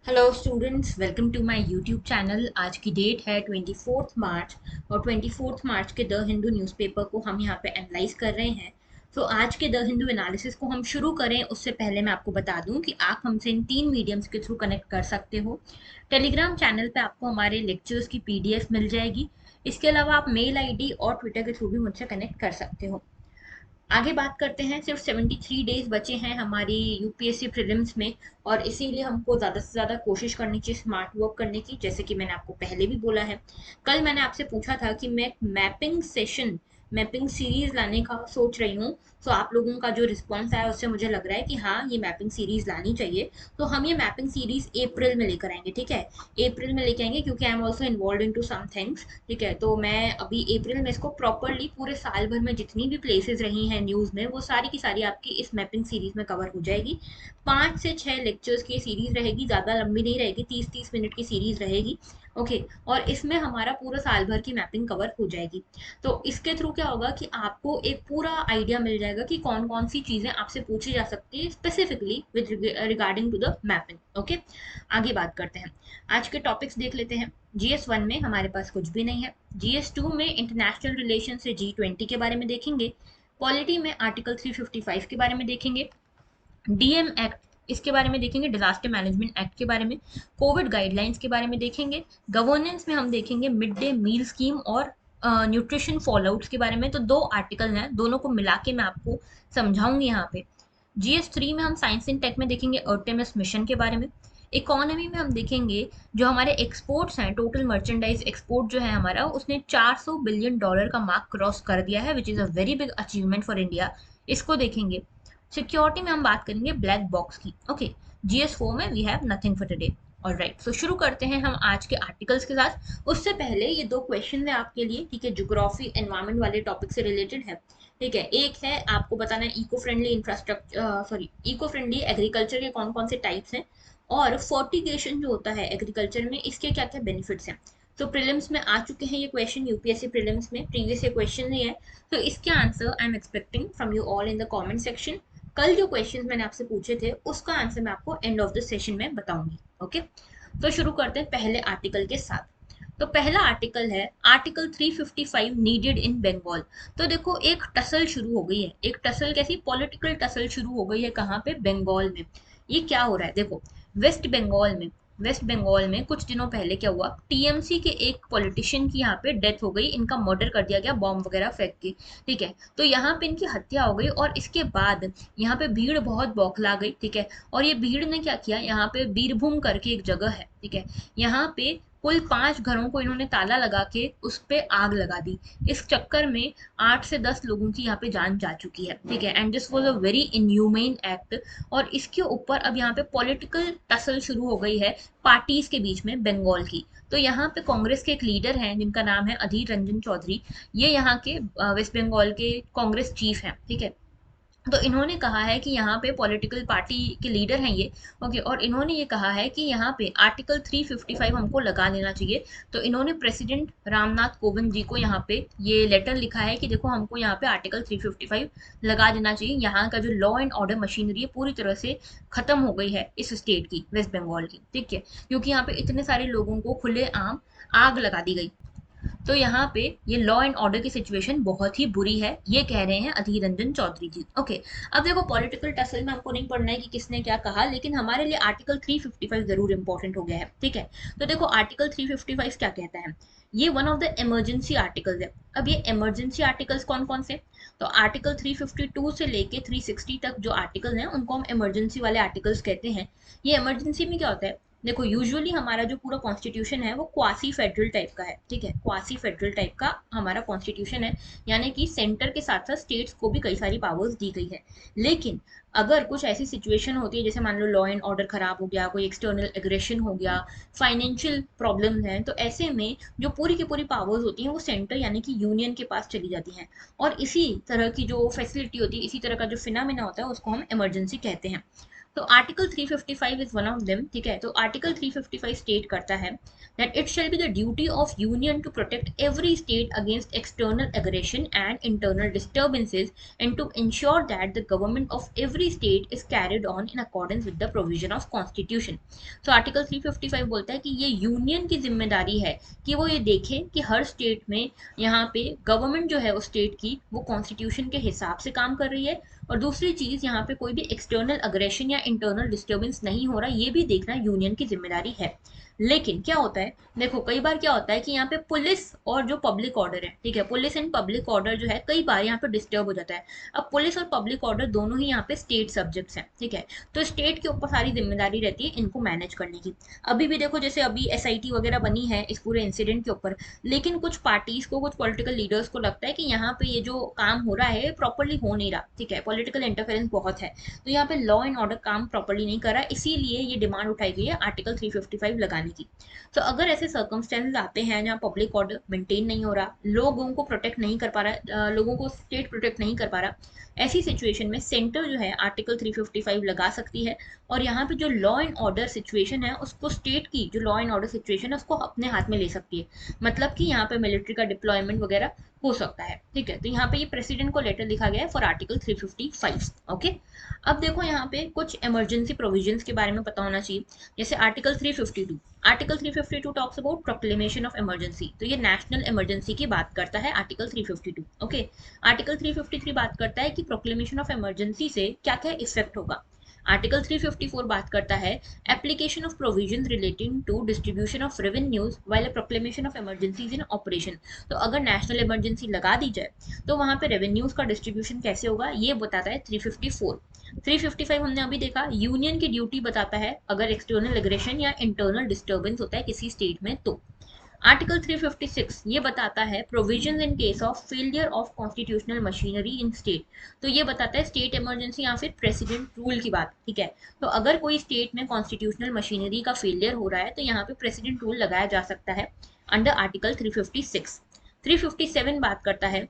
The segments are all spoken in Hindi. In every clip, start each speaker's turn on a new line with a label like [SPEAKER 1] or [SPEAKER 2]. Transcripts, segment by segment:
[SPEAKER 1] Hello students, welcome to my YouTube channel. आज की डेट है 24 मार्च और 24 मार्च के द हिंदू न्यूज़पेपर को हम यहाँ पे एनालाइज कर रहे हैं। तो आज के द हिंदू एनालिसिस को हम शुरू करें उससे पहले मैं आपको बता दूं कि आप हमसे इन तीन मीडियम्स के थ्रू कनेक्ट कर सकते हो। टेलीग्राम चैनल पे आपको हमारे लेक्चर्स की पीडीएफ मिल जाएगी। इसके अलावा आप मेल आईडी और ट्विटर के थ्रू भी मुझसे कनेक्ट कर सकते हो। आगे बात करते हैं। सिर्फ 73 डेज बचे हैं हमारी यूपीएससी प्रीलिम्स में और इसीलिए हमको ज़्यादा से ज़्यादा कोशिश करनी चाहिए स्मार्ट वर्क करने की, जैसे कि मैंने आपको पहले भी बोला है। कल मैंने आपसे पूछा था कि मैं मैपिंग सेशन मैपिंग सीरीज लाने का सोच रही हूँ। तो आप लोगों का जो रिस्पॉन्स आया उससे मुझे लग रहा है कि हाँ, ये मैपिंग सीरीज लानी चाहिए। तो हम ये मैपिंग सीरीज अप्रैल में लेकर आएंगे, ठीक है। अप्रैल में लेके आएंगे क्योंकि I am also involve in to some things, ठीक है। तो मैं अभी अप्रैल में इसको प्रॉपरली पूरे साल भर में जितनी भी प्लेसेस रही हैं न्यूज़ में वो सारी की सारी आपकी इस मैपिंग सीरीज में कवर हो जाएगी। 5 से 6 लेक्चर्स की सीरीज रहेगी, ज़्यादा लंबी नहीं रहेगी, 30-30 मिनट की सीरीज रहेगी। ओके। और इसमें हमारा पूरा साल भर की मैपिंग कवर हो जाएगी। तो इसके थ्रू क्या होगा कि आपको एक पूरा आइडिया मिल जाएगा कि कौन कौन सी चीज़ें आपसे पूछी जा सकती है specifically with regarding to the mapping. Okay. आगे बात करते हैं। आज के टॉपिक्स देख लेते हैं। GS1 में हमारे पास कुछ भी नहीं है। GS2 में इंटरनेशनल रिलेशन से G20 के बारे में देखेंगे। पॉलिटी में आर्टिकल 355 के बारे में देखेंगे। डीएम एक्ट इसके बारे में देखेंगे, डिजास्टर मैनेजमेंट एक्ट के बारे में। कोविड गाइडलाइंस के बारे में देखेंगे। गवर्नेंस में हम देखेंगे मिड डे मील स्कीम और न्यूट्रिशन फॉलोआउट्स के बारे में। तो दो आर्टिकल हैं, दोनों को मिला के मैं आपको समझाऊंगी यहाँ पे। GS3 में हम साइंस इन टेक में देखेंगे अर्टेमिस मिशन के बारे में। इकोनॉमी में हम देखेंगे जो हमारे एक्सपोर्ट्स हैं, टोटल मर्चेंडाइज एक्सपोर्ट जो है हमारा, उसने $400 बिलियन का मार्क क्रॉस कर दिया है, which is a very big achievement for India. इसको देखेंगे। सिक्योरिटी में हम बात करेंगे ब्लैक बॉक्स की। ओके। GS4 में we have nothing for today. Alright, so शुरू करते हैं हम आज के आर्टिकल्स के साथ। उससे पहले ये दो क्वेश्चन है आपके लिए, ठीक है, ज्योग्राफी एनवायरमेंट वाले टॉपिक से रिलेटेड है। ठीक है, एक है आपको बताना है eco friendly infrastructure, sorry, eco friendly agriculture के कौन कौन से टाइप्स हैं, और फोर्टिगेशन जो होता है एग्रीकल्चर में, इसके क्या क्या बेनिफिट्स हैं। तो प्रीलिम्स में आ चुके हैं ये क्वेश्चन, यूपीएससी प्रीलिम्स में प्रीवियस ये क्वेश्चन नहीं है। तो इसके answer I am expecting from you all in the comment section. कल जो क्वेश्चंस मैंने आपसे पूछे थे उसका आंसर मैं आपको एंड ऑफ द सेशन में बताऊंगी। ओके। तो शुरू करते हैं पहले आर्टिकल के साथ। तो पहला आर्टिकल है आर्टिकल 355 नीडेड इन बंगाल। तो देखो, एक टसल शुरू हो गई है। एक टसल कैसी, पॉलिटिकल टसल शुरू हो गई है, कहाँ पे, बंगाल में। ये क्या हो रहा है देखो, वेस्ट बंगाल में। वेस्ट बंगाल में कुछ दिनों पहले क्या हुआ, टीएमसी के एक पॉलिटिशियन की यहाँ पे डेथ हो गई, इनका मर्डर कर दिया गया बॉम्ब वगैरह फेंक के। ठीक है। तो यहाँ पे इनकी हत्या हो गई और इसके बाद यहाँ पे भीड़ बहुत बौखला गई, ठीक है। और ये भीड़ ने क्या किया, यहाँ पे बीरभूम करके एक जगह है, ठीक है, यहाँ पे कुल 5 घरों को इन्होंने ताला लगा के उस पे आग लगा दी। इस चक्कर में 8 से 10 लोगों की यहाँ पे जान जा चुकी है, ठीक है। And this was a very inhumane act. और इसके ऊपर अब यहाँ पे पॉलिटिकल टसल शुरू हो गई है पार्टीज के बीच में बंगाल की। तो यहाँ पे कांग्रेस के एक लीडर हैं जिनका नाम है अधीर रंजन चौधरी। ये यहाँ के वेस्ट बंगाल के कांग्रेस चीफ हैं, ठीक है। तो इन्होंने कहा है कि यहाँ पे पॉलिटिकल पार्टी के लीडर हैं ये। ओके। और इन्होंने ये कहा है कि यहाँ पे आर्टिकल 355 हमको लगा लेना चाहिए। तो इन्होंने प्रेसिडेंट रामनाथ कोविंद जी को यहाँ पे ये लेटर लिखा है कि देखो, हमको यहाँ पे आर्टिकल 355 लगा देना चाहिए। यहाँ का जो लॉ एंड ऑर्डर मशीनरी है पूरी तरह से खत्म हो गई है इस स्टेट की, वेस्ट बंगाल की, ठीक है। क्योंकि यहाँ पे इतने सारे लोगों को खुलेआम आग लगा दी गई। तो यहाँ पे ये लॉ एंड ऑर्डर की सिचुएशन बहुत ही बुरी है, ये कह रहे हैं अधीर रंजन चौधरी जी। ओके। अब देखो, पॉलिटिकल टसल में हमको नहीं पढ़ना है कि किसने क्या कहा, लेकिन हमारे लिए आर्टिकल 355 जरूर इंपॉर्टेंट हो गया है, ठीक है। तो देखो, आर्टिकल 355 क्या कहता है। ये one of the emergency articles है। अब ये इमरजेंसी आर्टिकल्स कौन कौन से, तो आर्टिकल 352 से लेके 360 तक जो आर्टिकल हैं उनको हम इमरजेंसी वाले आर्टिकल्स कहते हैं। ये इमरजेंसी में क्या होता है, देखो, यूजुअली हमारा जो पूरा कॉन्स्टिट्यूशन है वो क्वासी फेडरल टाइप का है, ठीक है। क्वासी फेडरल टाइप का हमारा कॉन्स्टिट्यूशन है, यानी कि सेंटर के साथ साथ स्टेट्स को भी कई सारी पावर्स दी गई है। लेकिन अगर कुछ ऐसी सिचुएशन होती है, जैसे मान लो लॉ एंड ऑर्डर खराब हो गया, कोई एक्सटर्नल एग्रेशन हो गया, फाइनेंशियल प्रॉब्लम है, तो ऐसे में जो पूरी की पूरी पावर्स होती हैं वो सेंटर यानी कि यूनियन के पास चली जाती हैं। और इसी तरह की जो फैसिलिटी होती है, इसी तरह का जो फिनोमेना होता है, उसको हम इमरजेंसी कहते हैं। तो article 355 is one of them, ठीक है। तो आर्टिकल 355 स्टेट करता है that it shall be the duty of union to protect every state against external aggression and internal disturbances and to ensure that the government of every state is carried on in accordance with the provision of constitution। तो आर्टिकल 355 बोलता है कि ये यूनियन की जिम्मेदारी है कि वो ये देखे कि हर स्टेट में यहाँ पे गवर्नमेंट जो है उस स्टेट की वो कॉन्स्टिट्यूशन के हिसाब से काम कर रही है, और दूसरी चीज यहाँ पे कोई भी एक्सटर्नल अग्रेशन या इंटरनल डिस्टर्बेंस नहीं हो रहा, ये भी देखना यूनियन की जिम्मेदारी है। लेकिन क्या होता है, देखो कई बार क्या होता है कि यहाँ पे पुलिस और जो पब्लिक ऑर्डर है, ठीक है, पुलिस एंड पब्लिक ऑर्डर जो है कई बार यहाँ पे डिस्टर्ब हो जाता है। अब पुलिस और पब्लिक ऑर्डर दोनों ही यहाँ पे स्टेट सब्जेक्ट्स हैं, ठीक है, तो स्टेट के ऊपर सारी जिम्मेदारी रहती है इनको मैनेज करने की। अभी भी देखो जैसे अभी एसआईटी वगैरह बनी है इस पूरे इंसिडेंट के ऊपर, लेकिन कुछ पार्टीज को, कुछ पॉलिटिकल लीडर्स को लगता है कि यहाँ पे ये जो काम हो रहा है प्रॉपरली हो नहीं रहा, ठीक है, पॉलिटिकल इंटरफेरेंस बहुत है, तो यहाँ पे लॉ एंड ऑर्डर काम प्रॉपरली नहीं कर रहा, इसीलिए ये डिमांड उठाई गई है आर्टिकल 355 लगाने की। तो अगर ऐसे सर्कमस्टेंसेस आते हैं जहाँ पब्लिक ऑर्डर मेंटेन नहीं हो रहा, लोगों को प्रोटेक्ट नहीं कर पा रहा, लोगों को स्टेट प्रोटेक्ट नहीं कर पा रहा, ऐसी सिचुएशन में सेंटर जो है आर्टिकल 355 लगा सकती है, और यहाँ पे जो लॉ एंड ऑर्डर सिचुएशन है उसको स्टेट की जो लॉ एंड ऑर्डर सिचुएशन है उसको अपने हाथ में ले सकती है, मतलब कि यहाँ पे मिलिट्री का डिप्लॉयमेंट वगैरह हो सकता है, ठीक है। तो यहाँ पे ये प्रेसिडेंट को लेटर लिखा गया है फॉर आर्टिकल 355। ओके, अब देखो यहाँ पे कुछ इमरजेंसी प्रोविजंस के बारे में पता होना चाहिए, जैसे article 352। Article 352 talks about proclamation of emergency, तो ये नेशनल इमरजेंसी की बात करता है आर्टिकल 352। ओके, आर्टिकल 353 बात करता है कि प्रोक्लेमेशन ऑफ इमरजेंसी से क्या क्या इफेक्ट होगा। आर्टिकल 354 बात करता है application of provisions relating to distribution of revenues while a proclamation of emergencies in operation. तो अगर नेशनल इमरजेंसी लगा दी जाए तो वहां पे रेवेन्यूज का डिस्ट्रीब्यूशन कैसे होगा ये बताता है 354। 355 हमने अभी देखा, यूनियन की ड्यूटी बताता है अगर एक्सटर्नल एग्रेशन या इंटरनल डिस्टर्बेंस होता है किसी स्टेट में तो। आर्टिकल 356 ये बताता है provisions in case of failure of constitutional machinery in state. तो ये बताता है स्टेट इमरजेंसी या फिर प्रेसिडेंट रूल की बात, ठीक है। तो अगर कोई स्टेट में कॉन्स्टिट्यूशनल मशीनरी का फेलियर हो रहा है तो यहाँ पे प्रेसिडेंट रूल लगाया जा सकता है अंडर आर्टिकल 356। 357 बात करता है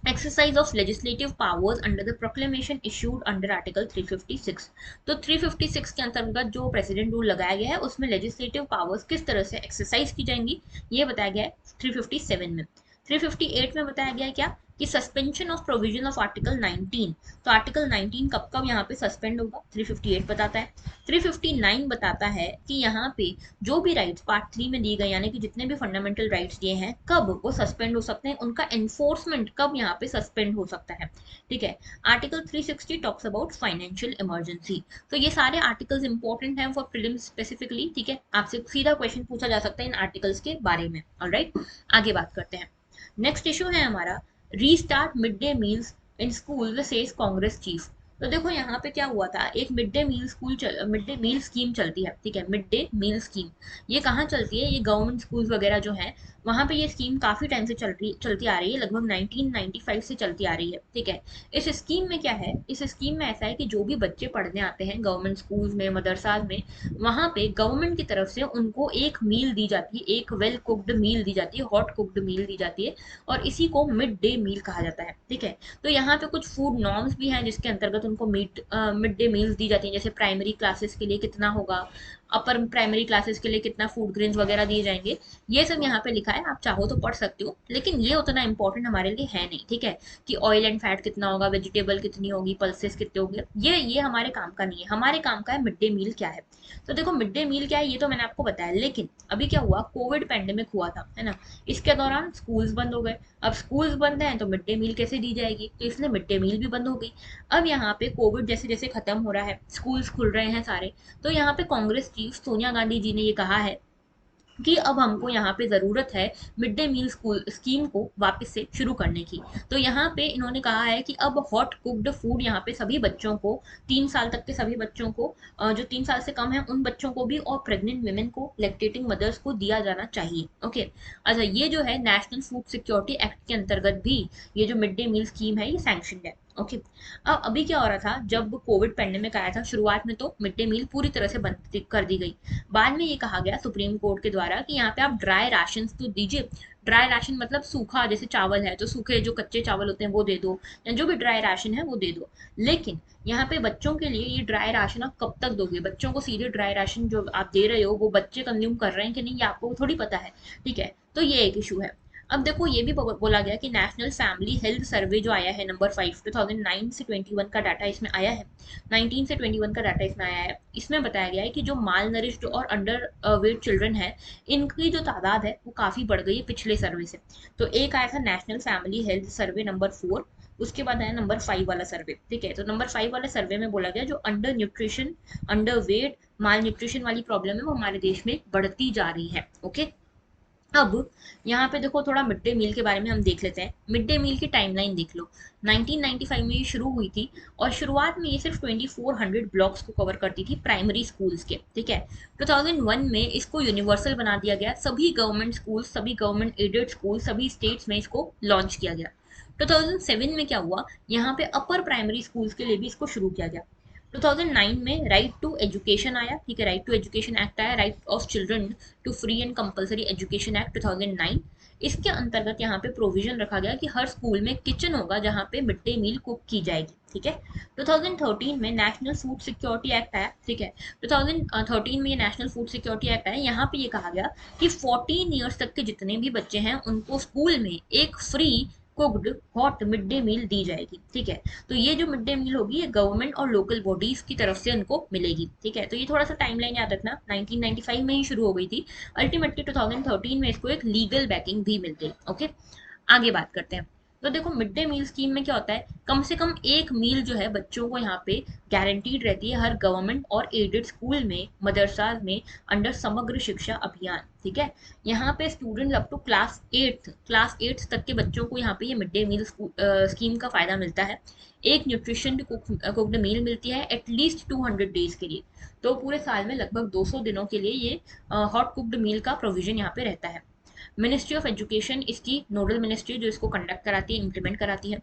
[SPEAKER 1] exercise of legislative powers under the proclamation issued under article 356। तो 356 के अंतर्गत जो प्रेसिडेंट रूल लगाया गया है उसमें लेजिस्लेटिव पावर्स किस तरह से एक्सरसाइज की जाएंगी ये बताया गया है 357 में। 358 में बताया गया है क्या कि suspension of provision of article 19। तो आर्टिकल 19 कब कब यहाँ पे सस्पेंड होगा 358 बताता है। 359 बताता है कि यहाँ पे जो भी राइट्स पार्ट 3 में दिए गए यानी कि जितने भी फंडामेंटल राइट्स दिए हैं कब वो सस्पेंड हो सकते हैं, उनका एनफोर्समेंट कब यहाँ पे सस्पेंड हो सकता है, ठीक है। Article 360 talks about financial emergency. तो ये सारे आर्टिकल्स इंपॉर्टेंट हैं फॉर प्रीलिम्स स्पेसिफिकली, ठीक है, आपसे सीधा क्वेश्चन पूछा जा सकता है इन आर्टिकल्स के बारे में। ऑलराइट, आगे बात करते हैं। नेक्स्ट इशू है हमारा restart mid day meals in school says Congress chief. तो देखो यहाँ पे क्या हुआ था, एक mid day meal mid day meal scheme चलती है, ठीक है, मिड डे मील स्कीम। ये कहाँ चलती है, ये गवर्नमेंट स्कूल्स वगैरह जो है वहाँ पे ये स्कीम काफी टाइम से चलती आ रही है, लगभग 1995 से चलती आ रही है, ठीक है। इस स्कीम में क्या है, इस स्कीम में ऐसा है कि जो भी बच्चे पढ़ने आते हैं गवर्नमेंट स्कूल्स में, मदरसाज में, वहाँ पे गवर्नमेंट की तरफ से उनको एक मील दी जाती है, एक वेल कुक्ड मील दी जाती है, हॉट कुक्ड मील दी जाती है, और इसी को मिड डे मील कहा जाता है, ठीक है। तो यहाँ पे कुछ फूड नॉर्म्स भी हैं जिसके अंतर्गत उनको मिड डे मील्स दी जाती हैं, जैसे प्राइमरी क्लासेस के लिए कितना होगा, अपर प्राइमरी क्लासेस के लिए कितना फूड ग्रेन्स वगैरह दिए जाएंगे, ये सब यहाँ पे लिखा है, आप चाहो तो पढ़ सकते हो, लेकिन ये उतना इंपॉर्टेंट हमारे लिए है नहीं, ठीक है, कि ऑयल एंड फैट कितना होगा, वेजिटेबल कितनी होगी, पल्सेस कितने होंगे, ये हमारे काम का नहीं है। हमारे काम का है मिड डे मील क्या है। तो देखो मिड डे मील क्या है ये तो मैंने आपको बताया, लेकिन अभी क्या हुआ, कोविड पैंडेमिक हुआ था, है ना, इसके दौरान स्कूल्स बंद हो गए। अब स्कूल्स बंद हैं तो मिड डे मील कैसे दी जाएगी, तो इसलिए मिड डे मील भी बंद हो गई। अब यहाँ पे कोविड जैसे जैसे खत्म हो रहा है, स्कूल्स खुल रहे हैं सारे, तो यहाँ पे कांग्रेस चीफ सोनिया गांधी जी ने ये कहा है कि अब हमको यहाँ पे ज़रूरत है mid day meal school scheme को वापस से शुरू करने की। तो यहाँ पे इन्होंने कहा है कि अब हॉट कुक्ड फूड यहाँ पे सभी बच्चों को, 3 साल तक के सभी बच्चों को, जो 3 साल से कम है उन बच्चों को भी, और प्रेग्नेंट वेमेन को, लैक्टेटिंग मदर्स को दिया जाना चाहिए। ओके, अच्छा, ये जो है नेशनल फूड सिक्योरिटी एक्ट के अंतर्गत भी ये जो मिड डे मील स्कीम है ये सैंक्शन है। ओके। अब अभी क्या हो रहा था, जब कोविड पेंडेमिक आया था शुरुआत में तो मिड डे मील पूरी तरह से कर दी गई। बाद में ये कहा गया सुप्रीम कोर्ट के द्वारा कि यहाँ पे आप ड्राई राशन तो दीजिए। ड्राई राशन मतलब सूखा, जैसे चावल है तो सूखे जो कच्चे चावल होते हैं वो दे दो, या जो भी ड्राई राशन है वो दे दो। लेकिन यहाँ पे बच्चों के लिए ये ड्राई राशन आप कब तक दोगे? बच्चों को सीधे ड्राई राशन जो आप दे रहे हो वो बच्चे कंज्यूम कर रहे हैं कि नहीं, ये आपको थोड़ी पता है। ठीक है, तो ये एक इशू है। अब देखो ये भी बोला गया कि नेशनल फैमिली हेल्थ सर्वे जो आया है नंबर 5, 2009 से 21 का डाटा इसमें आया है। 19 से 21 का डाटा इसमें आया है। इसमें बताया गया है कि जो माल नरिश्ड और अंडर वेट चिल्ड्रन है, इनकी जो तादाद है वो काफी बढ़ गई है पिछले सर्वे से। तो एक आया था national family health survey number 4, उसके बाद आया नंबर 5 वाला सर्वे। ठीक है, तो नंबर 5 वाले सर्वे में बोला गया जो अंडर न्यूट्रिशन, अंडर वेट, माल न्यूट्रिशन वाली प्रॉब्लम है वो हमारे देश में बढ़ती जा रही है। ओके। अब यहाँ पे देखो थोड़ा मिड डे मील के बारे में हम देख लेते हैं। मिड डे मील की टाइमलाइन देख लो। 1995 में ये शुरू हुई थी और शुरुआत में ये सिर्फ 2400 ब्लॉक्स को कवर करती थी, प्राइमरी स्कूल्स के। ठीक है, 2001 में इसको यूनिवर्सल बना दिया गया, सभी गवर्नमेंट स्कूल, सभी गवर्नमेंट एडेड स्कूल, सभी स्टेट्स में इसको लॉन्च किया गया। 2007 में क्या हुआ, यहाँ पे अपर प्राइमरी स्कूल्स के लिए भी इसको शुरू किया गया। 2009 में राइट टू एजुकेशन आया। ठीक है, राइट टू एजुकेशन एक्ट आया, right of children to free and compulsory education act 2009। इसके अंतर्गत यहाँ पे प्रोविजन रखा गया कि हर स्कूल में किचन होगा जहाँ पे मिड डे मील कुक की जाएगी। ठीक है, 2013 में नेशनल फूड सिक्योरिटी एक्ट आया। ठीक है, 2013 में ये नेशनल फूड सिक्योरिटी एक्ट आया। यहाँ पे ये कहा गया कि 14 ईयर्स तक के जितने भी बच्चे हैं उनको स्कूल में एक free cooked hot mid day meal दी जाएगी। ठीक है, तो ये जो मिड डे मील होगी ये गवर्नमेंट और लोकल बॉडीज की तरफ से उनको मिलेगी। ठीक है, तो ये थोड़ा सा टाइमलाइन याद रखना, 1995 में ही शुरू हो गई थी, अल्टीमेटली 2013 में इसको एक लीगल बैकिंग भी मिल गई। ओके, आगे बात करते हैं। तो देखो मिड डे मील स्कीम में क्या होता है, कम से कम एक मील जो है बच्चों को यहाँ पे गारंटीड रहती है हर गवर्नमेंट और एडेड स्कूल में, मदरसा में, अंडर समग्र शिक्षा अभियान। ठीक है, यहाँ पे स्टूडेंट अप टू क्लास 8 तक के बच्चों को यहाँ पे ये मिड डे मील स्कीम का फायदा मिलता है। एक न्यूट्रिशन कुक्ड मील मिलती है एटलीस्ट 200 डेज के लिए। तो पूरे साल में लगभग 200 दिनों के लिए ये हॉट कुक्ड मील का प्रोविजन यहाँ पे रहता है। मिनिस्ट्री ऑफ एजुकेशन इसकी नोडल मिनिस्ट्री जो इसको कंडक्ट कराती है, इम्प्लीमेंट कराती है।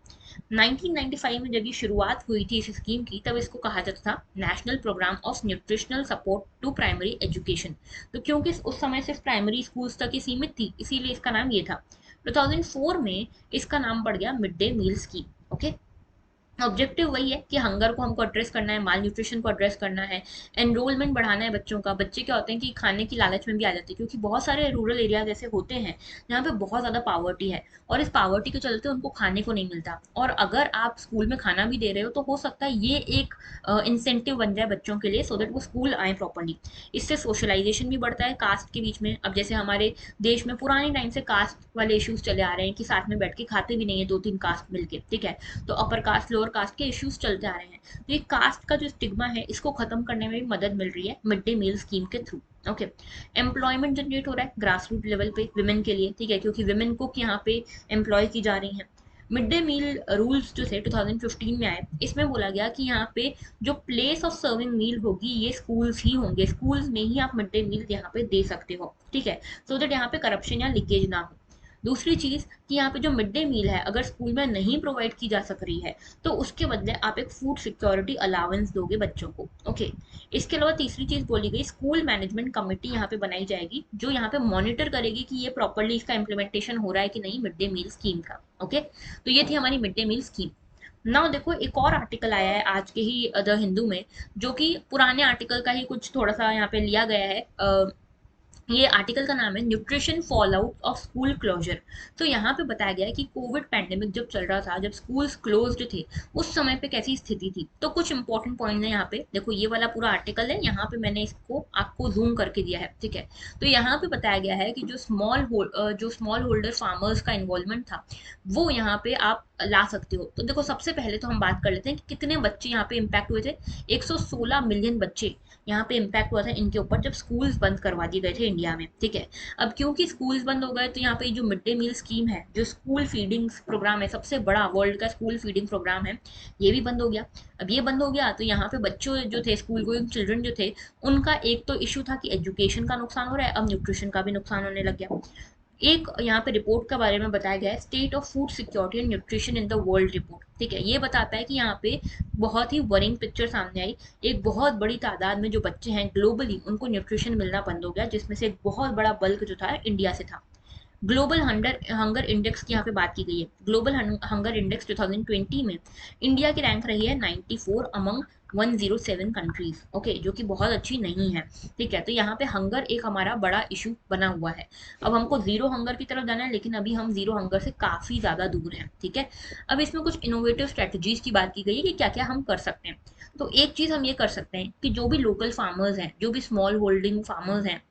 [SPEAKER 1] 1995 में जब ये शुरुआत हुई थी इस स्कीम की, तब इसको कहा जाता था national programme of nutritional support to primary education. तो क्योंकि उस समय सिर्फ प्राइमरी स्कूल्स तक ही सीमित थी, इसीलिए इसका नाम ये था। 2004 में इसका नाम पड़ गया mid day meal scheme. Okay, objective वही है कि हंगर को हमको एड्रेस करना है, माल न्यूट्रिशन को एड्रेस करना है, एनरोलमेंट बढ़ाना है बच्चों का। बच्चे क्या होते हैं कि खाने की लालच में भी आ जाते हैं, क्योंकि बहुत सारे रूरल एरियाज ऐसे होते हैं जहाँ पे बहुत ज़्यादा पावर्टी है और इस पावर्टी के चलते उनको खाने को नहीं मिलता। और अगर आप स्कूल में खाना भी दे रहे हो तो हो सकता है ये एक इंसेंटिव बन जाए बच्चों के लिए, सो दैट वो स्कूल आए प्रॉपरली। इससे सोशलाइजेशन भी बढ़ता है कास्ट के बीच में। अब जैसे हमारे देश में पुराने टाइम से कास्ट वाले इश्यूज चले आ रहे हैं कि साथ में बैठ के खाते भी नहीं है दो तीन कास्ट मिलके। ठीक है, तो अपर कास्ट लोअर कास्ट के इश्यूज चलते आ रहे हैं। तो ये कास्ट का जो स्टिग्मा है इसको खत्म करने में भी मदद मिल रही है मिड डे मील स्कीम के थ्रू। ओके, एम्प्लॉयमेंट जनरेट हो रहा है ग्रास रूट लेवल पे विमेन के लिए। ठीक है, क्योंकि विमेन को यहाँ पे एम्प्लॉय की जा रही हैं। मिड डे मील रूल्स जो थे 2015 में आए, इसमें बोला गया कि यहाँ पे जो प्लेस ऑफ सर्विंग मील होगी ये स्कूल्स ही होंगे, स्कूल्स में ही आप मिड डे मील यहाँ पे दे सकते हो। ठीक है, सो दैट यहाँ पे करप्शन या लीकेज ना हो। दूसरी चीज कि यहाँ पे जो मिड डे मील है अगर स्कूल में नहीं प्रोवाइड की जा सक रही है तो उसके बदले आप एक फूड सिक्योरिटी अलाउंस दोगे बच्चों को। ओके, इसके अलावा तीसरी चीज बोली गई, स्कूल मैनेजमेंट कमेटी यहाँ पे बनाई जाएगी जो यहाँ पे मॉनिटर करेगी कि ये प्रॉपरली इसका इम्प्लीमेंटेशन हो रहा है कि नहीं मिड डे मील स्कीम का। ओके, तो ये थी हमारी mid day meal scheme. Now देखो एक और आर्टिकल आया है आज के ही द हिंदू में, जो कि पुराने आर्टिकल का ही कुछ थोड़ा सा यहाँ पे लिया गया है। ये आर्टिकल का नाम है nutrition fall out of school closure. तो यहाँ पे बताया गया है कि कोविड पैंडेमिक जब चल रहा था, जब स्कूल्स क्लोज्ड थे, उस समय पे कैसी स्थिति थी। तो कुछ इंपॉर्टेंट पॉइंट है यहाँ पे, देखो ये वाला पूरा आर्टिकल है, यहाँ पे मैंने इसको आपको जूम करके दिया है। ठीक है, तो यहाँ पे बताया गया है कि जो स्मॉल होल्डर फार्मर्स का इन्वॉल्वमेंट था वो यहाँ पे आप ला सकते हो। तो देखो सबसे पहले तो हम बात कर लेते हैं कि कितने बच्चे यहाँ पे इम्पैक्ट हुए थे। 116 मिलियन बच्चे यहाँ पे इम्पैक्ट हुआ था इनके ऊपर जब स्कूल्स बंद करवा दिए गए थे इंडिया में। ठीक है, अब क्योंकि स्कूल्स बंद हो गए तो यहाँ पे जो मिड डे मील स्कीम है, जो स्कूल फीडिंग प्रोग्राम है, सबसे बड़ा वर्ल्ड का स्कूल फीडिंग प्रोग्राम है, ये भी बंद हो गया। अब ये बंद हो गया तो यहाँ पे बच्चों जो थे, स्कूल गोइंग चिल्ड्रन जो थे, उनका एक तो इशू था कि एजुकेशन का नुकसान हो रहा है, अब न्यूट्रिशन का भी नुकसान होने लग गया। एक यहाँ पे रिपोर्ट के बारे में बताया गया है, state of food security and nutrition in the world report. ठीक है, ये बताता है कि यहाँ पे बहुत ही वरिंग पिक्चर सामने आई। एक बहुत बड़ी तादाद में जो बच्चे हैं ग्लोबली उनको न्यूट्रिशन मिलना बंद हो गया, जिसमें से एक बहुत बड़ा बल्क जो था इंडिया से था। ग्लोबल हंगर इंडेक्स की यहाँ पे बात की गई है। ग्लोबल हंगर इंडेक्स 2020 में इंडिया की रैंक रही है 94 अमंग 107 कंट्रीज। ओके, जो कि बहुत अच्छी नहीं है। ठीक है, तो यहाँ पे हंगर एक हमारा बड़ा इशू बना हुआ है। अब हमको जीरो हंगर की तरफ जाना है, लेकिन अभी हम जीरो हंगर से काफी ज्यादा दूर हैं। ठीक है, अब इसमें कुछ इनोवेटिव स्ट्रेटजीज की बात की गई है कि क्या क्या हम कर सकते हैं। तो एक चीज हम ये कर सकते हैं कि जो भी लोकल फार्मर्स हैं, जो भी स्मॉल होल्डिंग फार्मर्स हैं,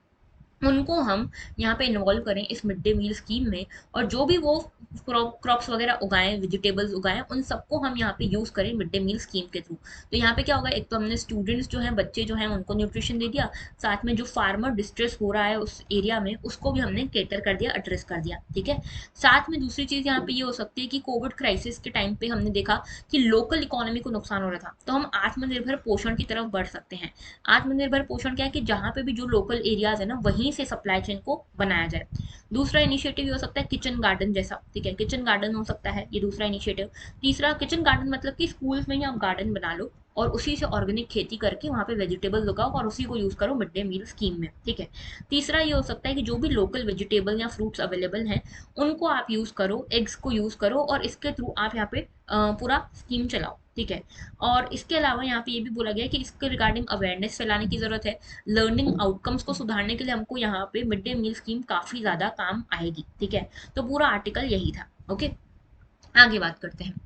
[SPEAKER 1] उनको हम यहाँ पे इन्वॉल्व करें इस मिड डे मील स्कीम में। और जो भी वो क्रॉप्स वगैरह उगाएं, वेजिटेबल्स उगाएं, उन सबको हम यहाँ पे यूज करें मिड डे मील स्कीम के थ्रू। तो यहाँ पे क्या होगा, एक तो हमने स्टूडेंट्स जो हैं, बच्चे जो हैं, उनको न्यूट्रिशन दे दिया। साथ में जो फार्मर डिस्ट्रेस हो रहा है उस एरिया में, उसको भी हमने केटर कर दिया, एड्रेस कर दिया। ठीक है, साथ में दूसरी चीज यहाँ पे ये हो सकती है कि कोविड क्राइसिस के टाइम पे हमने देखा कि लोकल इकोनॉमी को नुकसान हो रहा था, तो हम आत्मनिर्भर पोषण की तरफ बढ़ सकते हैं। आत्मनिर्भर पोषण क्या है कि जहाँ पे भी जो लोकल एरियाज है ना, वहीं से सप्लाई चेन को बनाया जाए। दूसरा इनिशिएटिव ये हो सकता है किचन गार्डन जैसा। ठीक है, किचन गार्डन हो सकता है ये दूसरा इनिशिएटिव। तीसरा किचन गार्डन मतलब कि स्कूल्स में ही आप गार्डन बना लो और उसी से ऑर्गेनिक खेती करके वहाँ पे वेजिटेबल उगाओ और उसी को यूज करो मिड डे मील स्कीम में। ठीक है, तीसरा ये हो सकता है कि जो भी लोकल वेजिटेबल या फ्रूट्स अवेलेबल हैं, उनको आप यूज करो, एग्स को यूज करो और इसके थ्रू आप यहाँ पे पूरा स्कीम चलाओ। ठीक है, और इसके अलावा यहाँ पे ये भी बोला गया है कि इसके रिगार्डिंग अवेयरनेस फैलाने की जरूरत है। लर्निंग आउटकम्स को सुधारने के लिए हमको यहाँ पे मिड डे मील स्कीम काफी ज्यादा काम आएगी। ठीक है, तो पूरा आर्टिकल यही था। ओके, आगे बात करते हैं।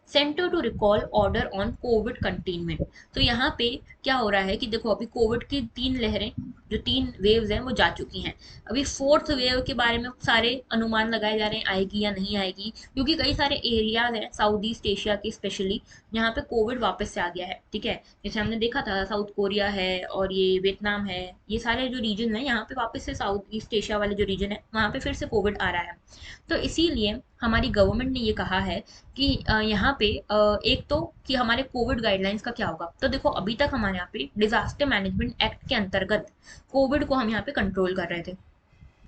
[SPEAKER 1] Centre to recall order on COVID containment. तो यहाँ पे क्या हो रहा है कि देखो, अभी कोविड की 3 लहरें, जो 3 वेव्स हैं, वो जा चुकी हैं। अभी फोर्थ वेव के बारे में सारे अनुमान लगाए जा रहे हैं, आएगी या नहीं आएगी, क्योंकि कई सारे एरियाज हैं साउथ ईस्ट एशिया के स्पेशली, यहाँ पे कोविड वापस से आ गया है। ठीक है, जैसे हमने देखा था साउथ कोरिया है और ये वियतनाम है, ये सारे जो रीजन है, यहाँ पे वापस से साउथ ईस्ट एशिया वाले जो रीजन है, वहाँ पे फिर से कोविड आ रहा है। तो इसीलिए हमारी गवर्नमेंट ने ये कहा है कि यहाँ पे एक तो कि हमारे कोविड गाइडलाइंस का क्या होगा। तो देखो, अभी तक हमारे यहाँ पे डिजास्टर मैनेजमेंट एक्ट के अंतर्गत कोविड को हम यहाँ पे कंट्रोल कर रहे थे।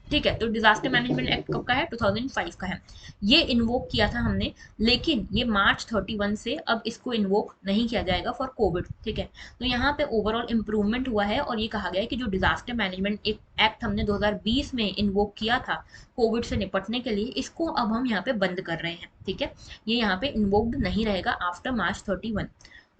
[SPEAKER 1] ठीक है, तो डिजास्टर मैनेजमेंट एक्ट कब का है, 2005 का है। ये इन्वोक किया था हमने, लेकिन ये मार्च 31 से अब इसको इन्वोक नहीं किया जाएगा फॉर कोविड। ठीक है, तो यहाँ पे ओवरऑल इंप्रूवमेंट हुआ है और ये कहा गया है कि जो डिजास्टर मैनेजमेंट एक्ट हमने 2020 में इन्वोक किया था कोविड से निपटने के लिए, इसको अब हम यहाँ पे बंद कर रहे हैं। ठीक है, ये यहाँ पे इन्वोक्ड नहीं रहेगा आफ्टर मार्च 31।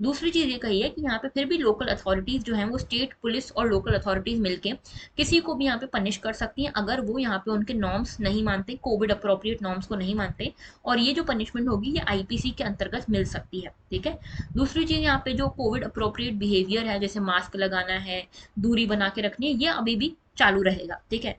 [SPEAKER 1] दूसरी चीज ये कही है कि यहाँ पे फिर भी लोकल अथॉरिटीज जो हैं, वो स्टेट पुलिस और लोकल अथॉरिटीज मिलके किसी को भी यहाँ पे पनिश कर सकती हैं अगर वो यहाँ पे उनके नॉर्म्स नहीं मानते, कोविड अप्रोप्रिएट नॉर्म्स को नहीं मानते। और ये जो पनिशमेंट होगी ये आईपीसी के अंतर्गत मिल सकती है। ठीक है, दूसरी चीज यहाँ पे जो कोविड अप्रोप्रिएट बिहेवियर है, जैसे मास्क लगाना है, दूरी बना के रखनी है, ये अभी भी चालू रहेगा। ठीक है,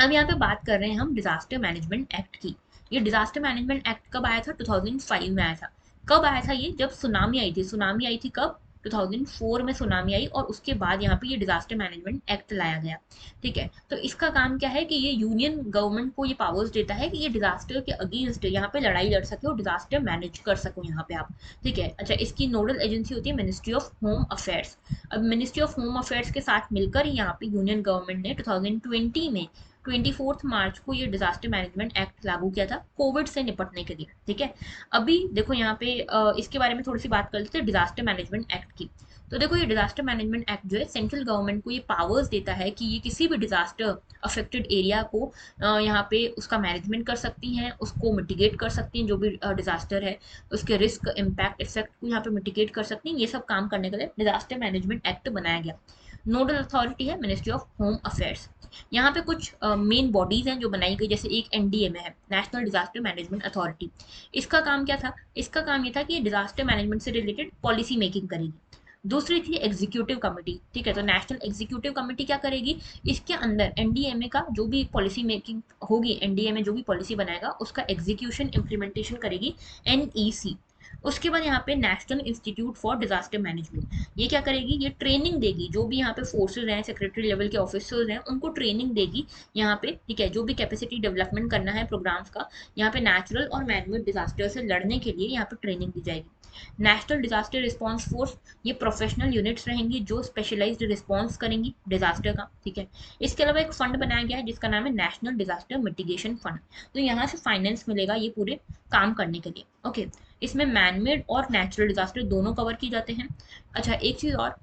[SPEAKER 1] अब यहाँ पे बात कर रहे हैं हम डिजास्टर मैनेजमेंट एक्ट की। ये डिजास्टर मैनेजमेंट एक्ट कब आया था, 2005 में आया था। कब आया था ये, जब सुनामी आई थी। सुनामी आई थी कब, 2004 में सुनामी आई, और उसके बाद यहाँ पे ये डिजास्टर मैनेजमेंट एक्ट लाया गया। ठीक है, तो इसका काम क्या है कि ये यूनियन गवर्नमेंट को ये पावर्स देता है कि ये डिजास्टर के अगेंस्ट यहाँ पे लड़ाई लड़ सके और डिजास्टर मैनेज कर सको यहाँ पे आप। ठीक है, अच्छा, इसकी नोडल एजेंसी होती है मिनिस्ट्री ऑफ होम अफेयर्स। अब मिनिस्ट्री ऑफ होम अफेयर्स के साथ मिलकर यहाँ पे यूनियन गवर्नमेंट ने 2020 में 24 मार्च को ये डिजास्टर मैनेजमेंट एक्ट लागू किया था कोविड से निपटने के लिए। ठीक है, अभी देखो यहाँ पे इसके बारे में थोड़ी सी बात कर लेते हैं डिजास्टर मैनेजमेंट एक्ट की। तो देखो, ये डिजास्टर मैनेजमेंट एक्ट जो है, सेंट्रल गवर्नमेंट को ये पावर्स देता है कि ये किसी भी डिजास्टर अफेक्टेड एरिया को यहाँ पे उसका मैनेजमेंट कर सकती हैं, उसको मिटिगेट कर सकती हैं, जो भी डिजास्टर है उसके रिस्क इम्पैक्ट इफेक्ट को यहाँ पे मिटिगेट कर सकती हैं। ये सब काम करने के लिए डिजास्टर मैनेजमेंट एक्ट बनाया गया। नोडल अथॉरिटी है मिनिस्ट्री ऑफ होम अफेयर्स। यहाँ पे कुछ मेन बॉडीज हैं जो बनाई गई, जैसे एक एनडीएमए है, नेशनल डिजास्टर मैनेजमेंट अथॉरिटी। इसका काम क्या था, इसका काम ये था कि डिजास्टर मैनेजमेंट से रिलेटेड पॉलिसी मेकिंग करेगी। दूसरी थी एग्जीक्यूटिव कमेटी। ठीक है, तो नेशनल एग्जीक्यूटिव कमेटी क्या करेगी, इसके अंदर एनडीएमए का जो भी पॉलिसी मेकिंग होगी, एनडीएमए जो भी पॉलिसी बनाएगा उसका एग्जीक्यूशन इम्प्लीमेंटेशन करेगी एनईसी। उसके बाद यहाँ पे national institute for disaster management, ये क्या करेगी, ये ट्रेनिंग देगी जो भी यहाँ पे फोर्सेज हैं, सेक्रेटरी लेवल के ऑफिसर्स हैं, उनको ट्रेनिंग देगी यहाँ पे, ठीक है, जो भी कैपेसिटी डेवलपमेंट करना है प्रोग्राम्स का, यहाँ पे नेचुरल और मैनमेड डिजास्टर से लड़ने के लिए यहाँ पे ट्रेनिंग दी जाएगी। नेशनल डिजास्टर रिस्पांस फोर्स, ये प्रोफेशनल यूनिट्स रहेंगी जो स्पेशलाइज्ड रिस्पांस करेंगी डिजास्टर का, ठीक है। इसके अलावा एक फंड बनाया गया है जिसका नाम है नेशनल डिजास्टर मिटिगेशन फंड, तो यहाँ से फाइनेंस मिलेगा ये पूरे काम करने के लिए, ओके। इसमें मैनमेड और नेचुरल डिजास्टर दोनों कवर किए जाते हैं। अच्छा, एक चीज और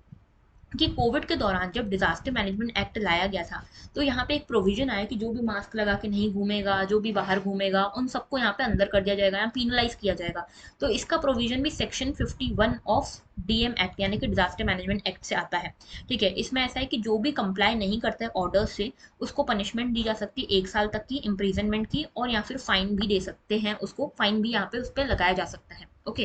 [SPEAKER 1] कि कोविड के दौरान जब डिजास्टर मैनेजमेंट एक्ट लाया गया था, तो यहाँ पे एक प्रोविजन आया कि जो भी मास्क लगा के नहीं घूमेगा, जो भी बाहर घूमेगा, उन सबको यहाँ पे अंदर कर दिया जाएगा, यहाँ पीनलाइज किया जाएगा। तो इसका प्रोविजन भी सेक्शन 51 ऑफ डीएम एक्ट यानी कि डिजास्टर मैनेजमेंट एक्ट से आता है, ठीक है। इसमें ऐसा है कि जो भी कंप्लाई नहीं करता है ऑर्डर से, उसको पनिशमेंट दी जा सकती है 1 साल तक की इम्प्रीजनमेंट की, और या फिर फाइन भी दे सकते हैं, उसको फाइन भी यहाँ पे उस पर लगाया जा सकता है, ओके।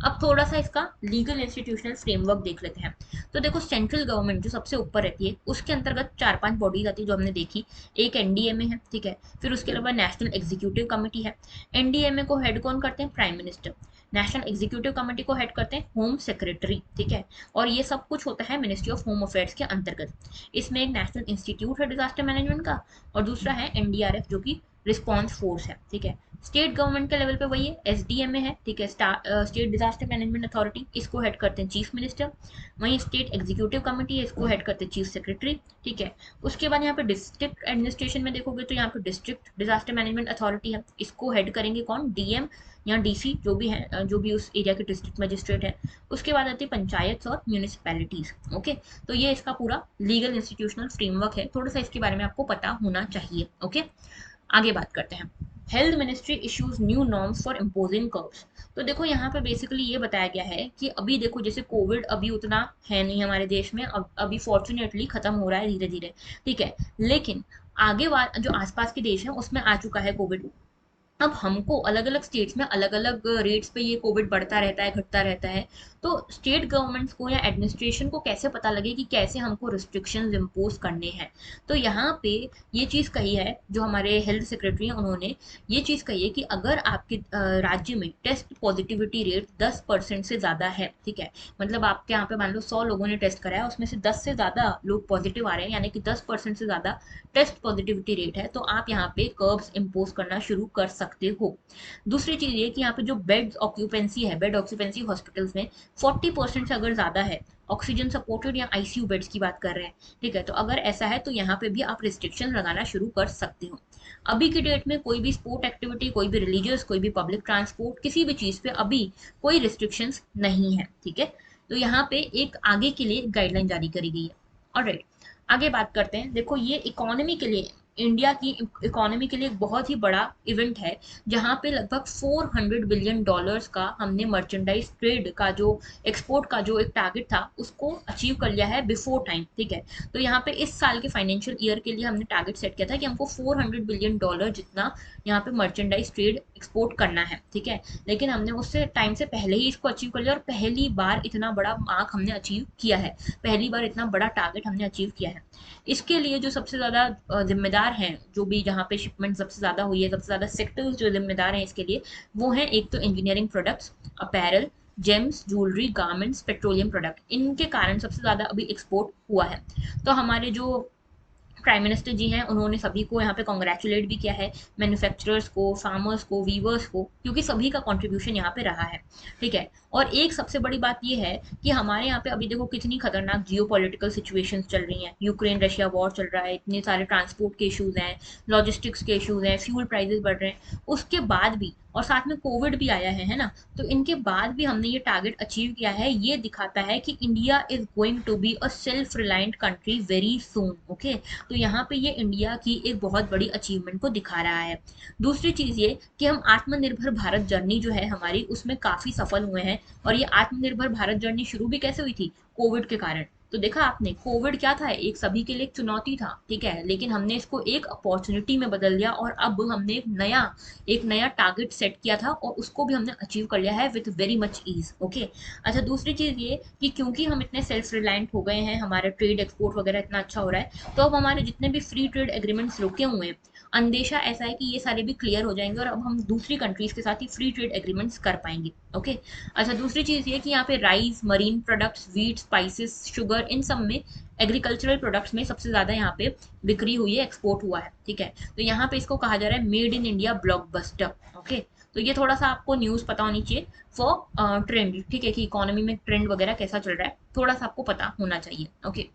[SPEAKER 1] अब थोड़ा सा इसका लीगल इंस्टीट्यूशनल फ्रेमवर्क देख लेते हैं। तो देखो, सेंट्रल गवर्नमेंट जो सबसे ऊपर रहती है, उसके अंतर्गत 4-5 बॉडीज आती है जो हमने देखी। एक एनडीएमए है, ठीक है, फिर उसके अलावा नेशनल एग्जीक्यूटिव कमेटी है। एनडीएमए को हेड कौन करते हैं, prime minister. National executive committee को हेड करते हैं होम सेक्रेटरी, ठीक है। और ये सब कुछ होता है मिनिस्ट्री ऑफ होम अफेयर्स के अंतर्गत। इसमें एक नेशनल इंस्टीट्यूट है डिजास्टर मैनेजमेंट का, और दूसरा है एनडीआरएफ जो कि रिस्पॉन्स फोर्स है, ठीक है। स्टेट गवर्नमेंट के लेवल पे वही है, एसडीएमए है, ठीक है, स्टेट डिजास्टर मैनेजमेंट अथॉरिटी, इसको हेड करते हैं चीफ मिनिस्टर। वहीं स्टेट एग्जीक्यूटिव कमेटी है, इसको हेड करते हैं चीफ सेक्रेटरी, ठीक है। उसके बाद यहाँ पे डिस्ट्रिक्ट एडमिनिस्ट्रेशन में देखोगे तो यहाँ पे डिस्ट्रिक्ट डिजास्टर मैनेजमेंट अथॉरिटी है, इसको हेड करेंगे कौन, डीएम या डीसी, जो भी है, जो भी उस एरिया के डिस्ट्रिक्ट मजिस्ट्रेट है। उसके बाद आती है पंचायत और म्यूनिसिपैलिटीज, ओके। तो ये इसका पूरा लीगल इंस्टीट्यूशनल फ्रेमवर्क है, थोड़ा सा इसके बारे में आपको पता होना चाहिए, ओके। आगे बात करते हैं। Health ministry issues new norms for imposing curves. तो देखो, यहाँ पे बेसिकली ये बताया गया है कि अभी देखो, जैसे कोविड अभी उतना है नहीं हमारे देश में, अब अभी फॉर्चुनेटली खत्म हो रहा है धीरे धीरे, ठीक है। लेकिन आगे जो आसपास के देश हैं उसमें आ चुका है कोविड। अब हमको अलग अलग स्टेट्स में अलग अलग रेट्स पे ये कोविड बढ़ता रहता है, घटता रहता है। तो स्टेट गवर्नमेंट्स को या एडमिनिस्ट्रेशन को कैसे पता लगे कि कैसे हमको रिस्ट्रिक्शंस इम्पोज करने हैं। तो यहाँ पे ये चीज़ कही है, जो हमारे हेल्थ सेक्रेटरी हैं उन्होंने ये चीज़ कही है कि अगर आपके राज्य में टेस्ट पॉजिटिविटी रेट 10% से ज़्यादा है, ठीक है, मतलब आपके यहाँ पे मान लो 100 लोगों ने टेस्ट कराया, उसमें से 10 से ज़्यादा लोग पॉजिटिव आ रहे हैं, यानी कि 10% से ज़्यादा टेस्ट पॉजिटिविटी रेट है, तो आप यहाँ पे कर्व्स इम्पोज करना शुरू कर सकते हो। दूसरी चीज ये कि यहाँ पे जो बेड ऑक्यूपेंसी है, बेड ऑक्यूपेंसी हॉस्पिटल्स में 40% से अगर ज्यादा है, ऑक्सीजन सपोर्टेड या आईसीयू बेड्स की बात कर रहे हैं, ठीक है, तो अगर ऐसा है तो यहाँ पे भी आप रिस्ट्रिक्शन लगाना शुरू कर सकते हो। अभी की डेट में कोई भी स्पोर्ट एक्टिविटी, कोई भी रिलीजियस, कोई भी पब्लिक ट्रांसपोर्ट, किसी भी चीज पे अभी कोई रिस्ट्रिक्शंस नहीं है, ठीक है। तो यहाँ पे एक आगे के लिए गाइडलाइन जारी करी गई है, ऑलराइट। आगे बात करते हैं। देखो, ये इकोनॉमी के लिए, इंडिया की इकोनॉमी के लिए एक बहुत ही बड़ा इवेंट है, जहां पे लगभग 400 बिलियन डॉलर्स का हमने मर्चेंडाइज ट्रेड का जो एक्सपोर्ट का जो एक टारगेट था उसको अचीव कर लिया है बिफोर टाइम, ठीक है। तो यहाँ पे इस साल के फाइनेंशियल ईयर के लिए हमने टारगेट सेट किया था कि हमको 400 बिलियन डॉलर जितना यहाँ पे मर्चेंडाइज ट्रेड एक्सपोर्ट करना है, ठीक है। लेकिन हमने उससे टाइम से पहले ही इसको अचीव कर लिया, और पहली बार इतना बड़ा मार्क हमने अचीव किया है, पहली बार इतना बड़ा टारगेट हमने अचीव किया है। इसके लिए जो सबसे ज़्यादा जिम्मेदार हैं, जो भी जहाँ पे शिपमेंट सबसे ज़्यादा हुई है, सबसे ज़्यादा सेक्टर्स जो जिम्मेदार हैं इसके लिए, वो हैं एक तो engineering products, apparel, James, jewellery, garments, petroleum product, इनके कारण सबसे ज़्यादा अभी एक्सपोर्ट हुआ है। तो हमारे जो प्राइम मिनिस्टर जी हैं उन्होंने सभी को यहाँ पे कॉन्ग्रेचुलेट भी किया है, मैन्युफैक्चरर्स को, फार्मर्स को, वीवर्स को, क्योंकि सभी का कंट्रीब्यूशन यहाँ पे रहा है, ठीक है। और एक सबसे बड़ी बात ये है कि हमारे यहाँ पे अभी देखो कितनी खतरनाक जियोपॉलिटिकल सिचुएशंस चल रही हैं, यूक्रेन रशिया वॉर चल रहा है, इतने सारे ट्रांसपोर्ट के इशूज़ हैं, लॉजिस्टिक्स के इशूज़ हैं, फ्यूल प्राइजेस बढ़ रहे हैं, उसके बाद भी, और साथ में कोविड भी आया है ना, तो इनके बाद भी हमने ये टारगेट अचीव किया है। ये दिखाता है कि India is going to be a self reliant country very soon, okay. तो यहाँ पे ये इंडिया की एक बहुत बड़ी अचीवमेंट को दिखा रहा है। दूसरी चीज़ ये कि हम आत्मनिर्भर भारत जर्नी जो है हमारी, उसमें काफ़ी सफल हुए हैं। और ये आत्मनिर्भर भारत जर्नी शुरू भी कैसे हुई थी, कोविड के कारण, तो देखा आपने, कोविड क्या था, एक सभी के लिए एक चुनौती था, ठीक है, लेकिन हमने इसको एक अपॉर्चुनिटी में बदल दिया और अब हमने एक नया टारगेट सेट किया था और उसको भी हमने अचीव कर लिया है with very much ease. Okay. अच्छा, दूसरी चीज ये कि क्योंकि हम इतने सेल्फ रिलायंट हो गए हैं, हमारे ट्रेड एक्सपोर्ट वगैरह इतना अच्छा हो रहा है, तो अब हमारे जितने भी फ्री ट्रेड एग्रीमेंट्स रुके हुए हैं, अंदेशा ऐसा है कि ये सारे भी क्लियर हो जाएंगे और अब हम दूसरी कंट्रीज के साथ ही फ्री ट्रेड एग्रीमेंट्स कर पाएंगे। ओके। अच्छा, दूसरी चीज ये कि यहाँ पे rice, marine products, wheat, spices, sugar, इन सब में, एग्रीकल्चरल प्रोडक्ट्स में सबसे ज्यादा यहाँ पे बिक्री हुई है, एक्सपोर्ट हुआ है, ठीक है। तो यहाँ पे इसको कहा जा रहा है made in India blockbuster. Okay. तो ये थोड़ा सा आपको न्यूज पता होनी चाहिए फॉर ट्रेंड, ठीक है, कि इकोनॉमी में ट्रेंड वगैरह कैसा चल रहा है, थोड़ा सा आपको पता होना चाहिए। ओके।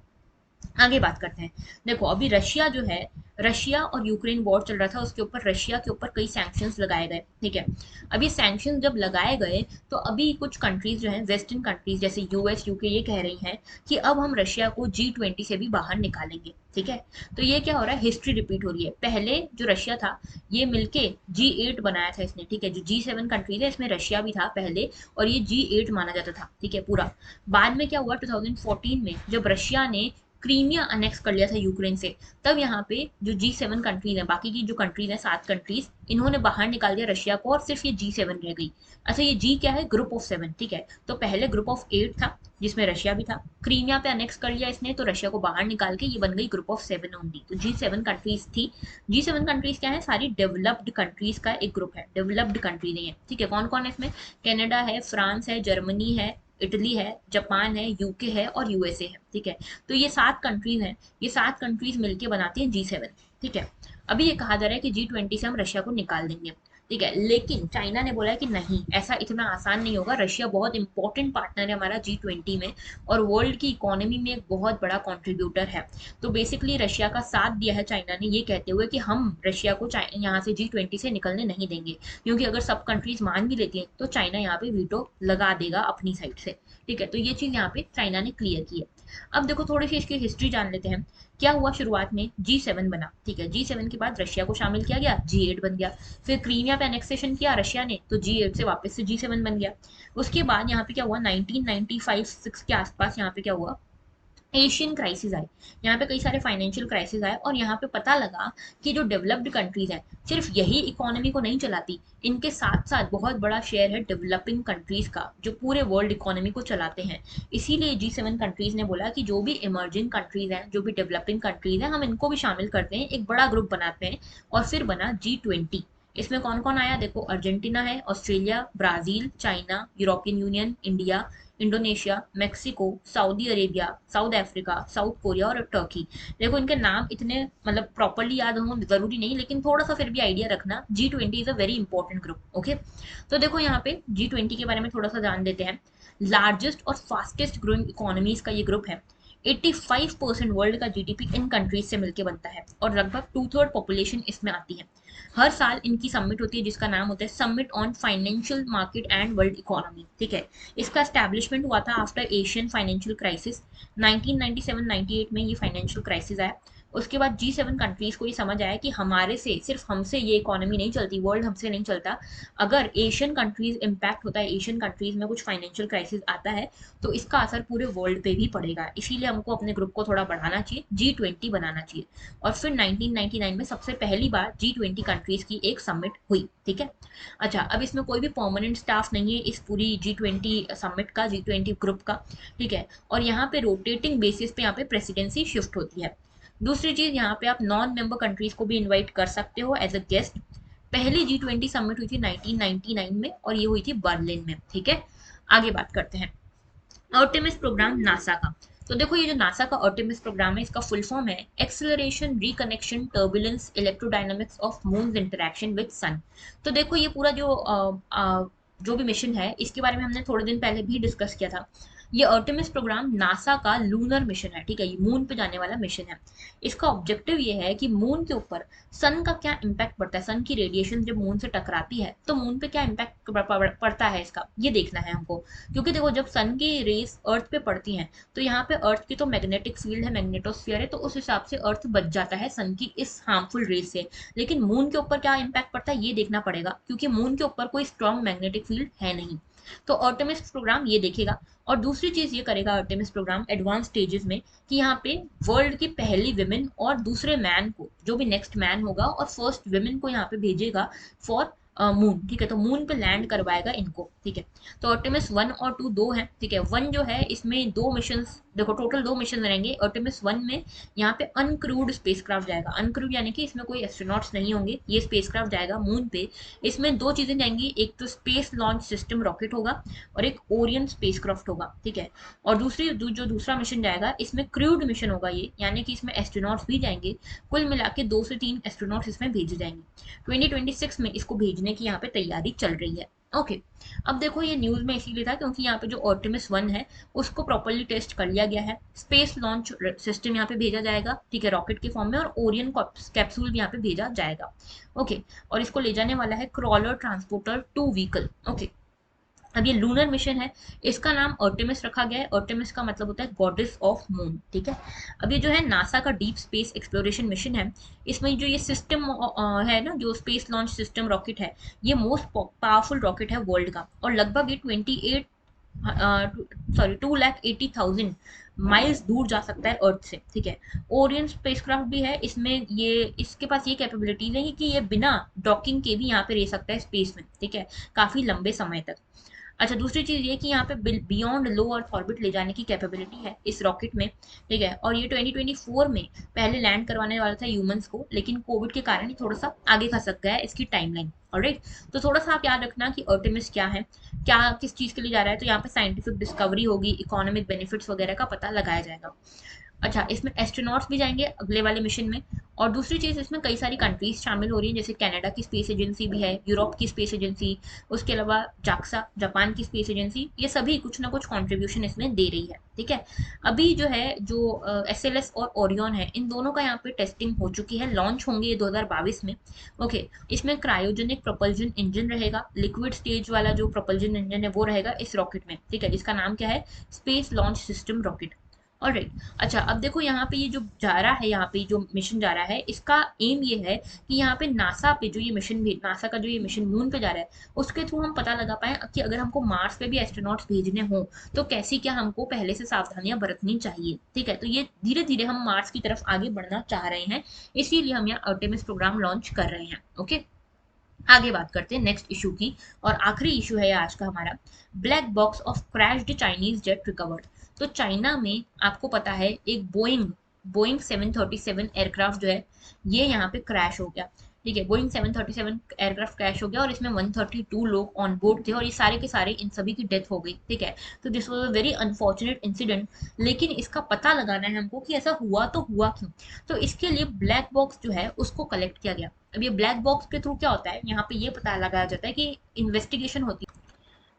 [SPEAKER 1] आगे बात करते हैं। देखो, अभी रशिया जो है, रशिया और यूक्रेन वॉर चल रहा था, उसके ऊपर रशिया के ऊपर कई सैंक्शंस लगाए गए, ठीक है। अब ये सैंक्शंस जब लगाए गए तो अभी कुछ कंट्रीज जो हैं, वेस्टर्न कंट्रीज जैसे यूएस, यूके, ये कह रही हैं कि अब हम रशिया को G20 से भी बाहर निकालेंगे, ठीक है। तो ये क्या हो रहा है, हिस्ट्री रिपीट हो रही है। पहले जो रशिया था, ये मिलके G8 बनाया था इसने, ठीक है। जो G7 कंट्रीज है इसमें रशिया भी था पहले, और ये G8 माना जाता था, ठीक है, पूरा। बाद में क्या हुआ, 2014 में जब रशिया ने क्रीमिया अनेक्स कर लिया था यूक्रेन से, तब यहाँ पे जो G7 कंट्रीज हैं, बाकी की जो कंट्रीज हैं, 7 कंट्रीज, इन्होंने बाहर निकाल दिया रशिया को और सिर्फ ये G7 रह गई। अच्छा, ये जी क्या है, ग्रुप ऑफ 7, ठीक है। तो पहले ग्रुप ऑफ 8 था जिसमें रशिया भी था, क्रीमिया पे अनेक्स कर लिया इसने तो रशिया को बाहर निकाल के ये बन गई ग्रुप ऑफ 7 ओनली। तो G7 कंट्रीज थी। G7 कंट्रीज क्या है, सारी डेवलप्ड कंट्रीज का एक ग्रुप है, डेवलप्ड कंट्रीज नहीं है, ठीक है। कौन कौन है इसमें, कनाडा है, फ्रांस है, जर्मनी है, इटली है, जापान है, यूके है और यूएसए है, ठीक है। तो ये 7 कंट्रीज हैं, ये 7 कंट्रीज मिलके बनाती हैं G7, ठीक है। अभी ये कहा जा रहा है कि G20 से हम रशिया को निकाल देंगे, ठीक है, लेकिन चाइना ने बोला है कि नहीं, ऐसा इतना आसान नहीं होगा, रशिया बहुत इंपॉर्टेंट पार्टनर है हमारा G20 में और वर्ल्ड की इकोनॉमी में एक बहुत बड़ा कंट्रीब्यूटर है। तो बेसिकली रशिया का साथ दिया है चाइना ने, ये कहते हुए कि हम रशिया को यहाँ से G20 से निकलने नहीं देंगे, क्योंकि अगर सब कंट्रीज मान भी लेती हैं तो चाइना यहाँ पे वीटो लगा देगा अपनी साइड से, ठीक है। तो ये चीज यहाँ पे चाइना ने क्लियर की है। अब देखो, थोड़ी सी इसकी हिस्ट्री जान लेते हैं। क्या हुआ, शुरुआत में G7 बना, ठीक है, G7 के बाद रशिया को शामिल किया गया, G8 बन गया। फिर क्रीमिया पे एनेक्सेशन किया रशिया ने तो G8 से वापस से G7 बन गया। उसके बाद यहाँ पे क्या हुआ, 1995-6 के आसपास यहाँ पे क्या हुआ, एशियन क्राइसिस आई। यहाँ पे कई सारे फाइनेंशियल क्राइसिस आए और यहाँ पे पता लगा कि जो डेवलप्ड कंट्रीज हैं, सिर्फ यही इकोनॉमी को नहीं चलाती, इनके साथ साथ बहुत बड़ा शेयर है डेवलपिंग कंट्रीज का, जो पूरे वर्ल्ड इकोनॉमी को चलाते हैं। इसीलिए G7 कंट्रीज ने बोला कि जो भी इमर्जिंग कंट्रीज हैं, जो भी डेवलपिंग कंट्रीज हैं, हम इनको भी शामिल करते हैं, एक बड़ा ग्रुप बनाते हैं और फिर बना G20। इसमें कौन कौन आया, देखो, अर्जेंटीना है, Australia, Brazil, China, European union, India, Indonesia, Mexico, Saudi Arabia, south Africa, south Korea और टर्की। देखो, इनके नाम इतने मतलब प्रॉपरली याद हों जरूरी नहीं, लेकिन थोड़ा सा फिर भी आइडिया रखना, G20 is a very important group. Okay. तो देखो, यहाँ पे G20 के बारे में थोड़ा सा जान देते हैं। लार्जेस्ट और फास्टेस्ट ग्रोइंग इकोनॉमीज का ये ग्रुप है। 85% वर्ल्ड का जीडीपी इन कंट्रीज से मिलकर बनता है और लगभग 2/3 पॉपुलेशन इसमें आती है। हर साल इनकी समिट होती है जिसका नाम होता है summit on financial market and world economy, ठीक है। इसका एस्टैब्लिशमेंट हुआ था आफ्टर एशियन फाइनेंशियल क्राइसिस, 1997-98 में ये फाइनेंशियल क्राइसिस आया। उसके बाद G7 कंट्रीज को ये समझ आया कि हमारे से, सिर्फ हमसे ये इकोनॉमी नहीं चलती, वर्ल्ड हमसे नहीं चलता। अगर एशियन कंट्रीज इम्पैक्ट होता है, एशियन कंट्रीज में कुछ फाइनेंशियल क्राइसिस आता है, तो इसका असर पूरे वर्ल्ड पे भी पड़ेगा। इसीलिए हमको अपने ग्रुप को थोड़ा बढ़ाना चाहिए, G20 बनाना चाहिए। और फिर 1999 में सबसे पहली बार G20 कंट्रीज की एक समिट हुई, ठीक है। अच्छा, अब इसमें कोई भी परमानेंट स्टाफ नहीं है इस पूरी G20 समिट का, G20 ग्रुप का, ठीक है। और यहाँ पे रोटेटिंग बेसिस पे यहाँ पे प्रेसिडेंसी शिफ्ट होती है। दूसरी चीज, यहाँ पे आप नॉन मेंबर कंट्रीज को भी इनवाइट कर सकते हो एज अ गेस्ट। पहली G20 समिट हुई थी 1999 में और ये हुई थी बर्लिन में, ठीक है। आगे बात करते हैं आर्टेमिस प्रोग्राम नासा का। तो देखो, ये जो नासा का आर्टेमिस प्रोग्राम है, इसका फुल फॉर्म है acceleration, reconnection, turbulence, electrodynamics of moon interaction with sun. तो देखो, ये पूरा जो भी मिशन है, इसके बारे में हमने थोड़े दिन पहले भी डिस्कस किया था। ये आर्टेमिस प्रोग्राम नासा का लूनर मिशन है, ठीक है, ये मून पे जाने वाला मिशन है। इसका ऑब्जेक्टिव ये है कि मून के ऊपर सन का क्या इम्पैक्ट पड़ता है, सन की रेडिएशन जब मून से टकराती है तो मून पे क्या इम्पैक्ट पड़ता है, इसका ये देखना है हमको। क्योंकि देखो, जब सन की रेस अर्थ पे पड़ती हैं तो यहाँ पे अर्थ की तो मैग्नेटिक फील्ड है, मैग्नेटोस्फीयर है, तो उस हिसाब से अर्थ बच जाता है सन की इस हार्मफुल रेस से। लेकिन मून के ऊपर क्या इम्पैक्ट पड़ता है ये देखना पड़ेगा, क्योंकि मून के ऊपर कोई स्ट्रॉन्ग मैग्नेटिक फील्ड है नहीं। तो आर्टेमिस प्रोग्राम ये देखेगा। और दूसरी चीज ये करेगा आर्टेमिस प्रोग्राम एडवांस स्टेजेस में कि यहाँ पे वर्ल्ड की पहली विमेन और दूसरे मैन को, जो भी नेक्स्ट मैन होगा, और फर्स्ट विमेन को यहाँ पे भेजेगा फॉर मून। ठीक है, तो मून पे लैंड करवाएगा इनको। ठीक है, तो आर्टेमिस 1 और 2 दो है। ठीक है, 1 जो है इसमें 2 मिशन, देखो टोटल 2 मिशन रहेंगे। आर्टेमिस 1 में यहाँ पे अनक्रूड स्पेसक्राफ्ट जाएगा। अनक्रूड यानी कि इसमें कोई एस्ट्रोनॉट्स नहीं होंगे, ये स्पेसक्राफ्ट जाएगा मून पे। इसमें दो चीजें जाएंगी, एक तो स्पेस लॉन्च सिस्टम रॉकेट होगा और एक ओरियन स्पेसक्राफ्ट होगा। ठीक है, और जो दूसरा मिशन जाएगा इसमें क्रूड मिशन होगा ये, यानी कि इसमें एस्ट्रोनॉट्स भी जाएंगे। कुल मिला के 2 से 3 एस्ट्रोनॉट्स इसमें भेजे जाएंगे। 2026 में इसको भेजने की यहाँ पे तैयारी चल रही है। ओके, अब देखो ये न्यूज में इसीलिए था क्योंकि यहाँ पे जो आर्टेमिस 1 है उसको प्रॉपरली टेस्ट कर लिया गया है। स्पेस लॉन्च सिस्टम यहाँ पे भेजा जाएगा, ठीक है, रॉकेट के फॉर्म में, और ओरियन कैप्सूल भी यहाँ पे भेजा जाएगा। ओके, और इसको ले जाने वाला है क्रॉलर ट्रांसपोर्टर 2 व्हीकल। ओके, अब ये लूनर मिशन है, इसका नाम आर्टेमिस रखा गया है। आर्टेमिस का मतलब होता है गॉडेस ऑफ मून। ठीक है, अब ये जो है नासा का डीप स्पेस एक्सप्लोरेशन मिशन है, इसमें जो ये सिस्टम है ना, जो स्पेस लॉन्च सिस्टम रॉकेट है, ये मोस्ट पावरफुल रॉकेट है वर्ल्ड का, और लगभग ये 2,80,000 माइल्स दूर जा सकता है अर्थ से। ठीक है, ओरियन स्पेसक्राफ्ट भी है इसमें, ये इसके पास ये कैपेबिलिटीज है कि ये बिना डॉकिंग के भी यहाँ पे रह सकता है स्पेस में। ठीक है, काफी लंबे समय तक। अच्छा, दूसरी चीज ये कि यहाँ पे बियॉन्ड लो अर्थ ऑर्बिट ले जाने की कैपेबिलिटी है इस रॉकेट में। ठीक है, और ये 2024 में पहले लैंड करवाने वाला था ह्यूमंस को, लेकिन कोविड के कारण ये थोड़ा सा आगे खसक गया है इसकी टाइमलाइन। ऑलराइट, तो थोड़ा सा आप याद रखना कि आर्टेमिस क्या है, क्या किस चीज के लिए जा रहा है। तो यहाँ पे साइंटिफिक डिस्कवरी होगी, इकोनॉमिक बेनिफिट्स वगैरह का पता लगाया जाएगा। अच्छा, इसमें एस्ट्रोनॉट्स भी जाएंगे अगले वाले मिशन में। और दूसरी चीज़, इसमें कई सारी कंट्रीज शामिल हो रही हैं, जैसे कनाडा की स्पेस एजेंसी भी है, यूरोप की स्पेस एजेंसी, उसके अलावा जाक्सा जापान की स्पेस एजेंसी, ये सभी कुछ ना कुछ कंट्रीब्यूशन इसमें दे रही है। ठीक है, अभी जो है जो एसएलएस और ओरियन है, इन दोनों का यहाँ पे टेस्टिंग हो चुकी है, लॉन्च होंगे ये 2022 में। ओके, इसमें क्रायोजेनिक प्रोपल्जन इंजन रहेगा, लिक्विड स्टेज वाला जो प्रोपल्जन इंजन है वो रहेगा इस रॉकेट में। ठीक है, जिसका नाम क्या है, space launch system rocket. Alright, अच्छा, अब देखो यहाँ पे ये जो जा रहा है, यहाँ पे जो मिशन जा रहा है, इसका एम ये है कि यहाँ पे नासा पे जो ये मिशन भी, नासा का जो ये मिशन मून पे जा रहा है, उसके थ्रू हम पता लगा पाए कि अगर हमको मार्स पे भी एस्ट्रोनॉट्स भेजने हो तो कैसी क्या हमको पहले से सावधानियां बरतनी चाहिए। ठीक है, तो ये धीरे धीरे हम मार्स की तरफ आगे बढ़ना चाह रहे हैं, इसीलिए हम यहाँ आर्टेमिस प्रोग्राम लॉन्च कर रहे हैं। ओके, आगे बात करते हैं नेक्स्ट इशू की, और आखिरी इशू है आज का हमारा, black box of crashed Chinese jet recovered. तो चाइना में आपको पता है एक बोइंग बोइंग 737 एयरक्राफ्ट जो है, ये यहाँ पे क्रैश हो गया। ठीक है, बोइंग 737 एयरक्राफ्ट क्रैश हो गया और इसमें 132 लोग ऑन बोर्ड थे, और ये सारे के सारे इन सभी की डेथ हो गई। ठीक है, तो this was a very unfortunate incident, लेकिन इसका पता लगाना है हमको कि ऐसा हुआ तो हुआ क्यों। तो इसके लिए ब्लैक बॉक्स जो है उसको कलेक्ट किया गया। अब ये ब्लैक बॉक्स के थ्रू क्या होता है, यहाँ पे ये पता लगाया जाता है कि इन्वेस्टिगेशन होती है।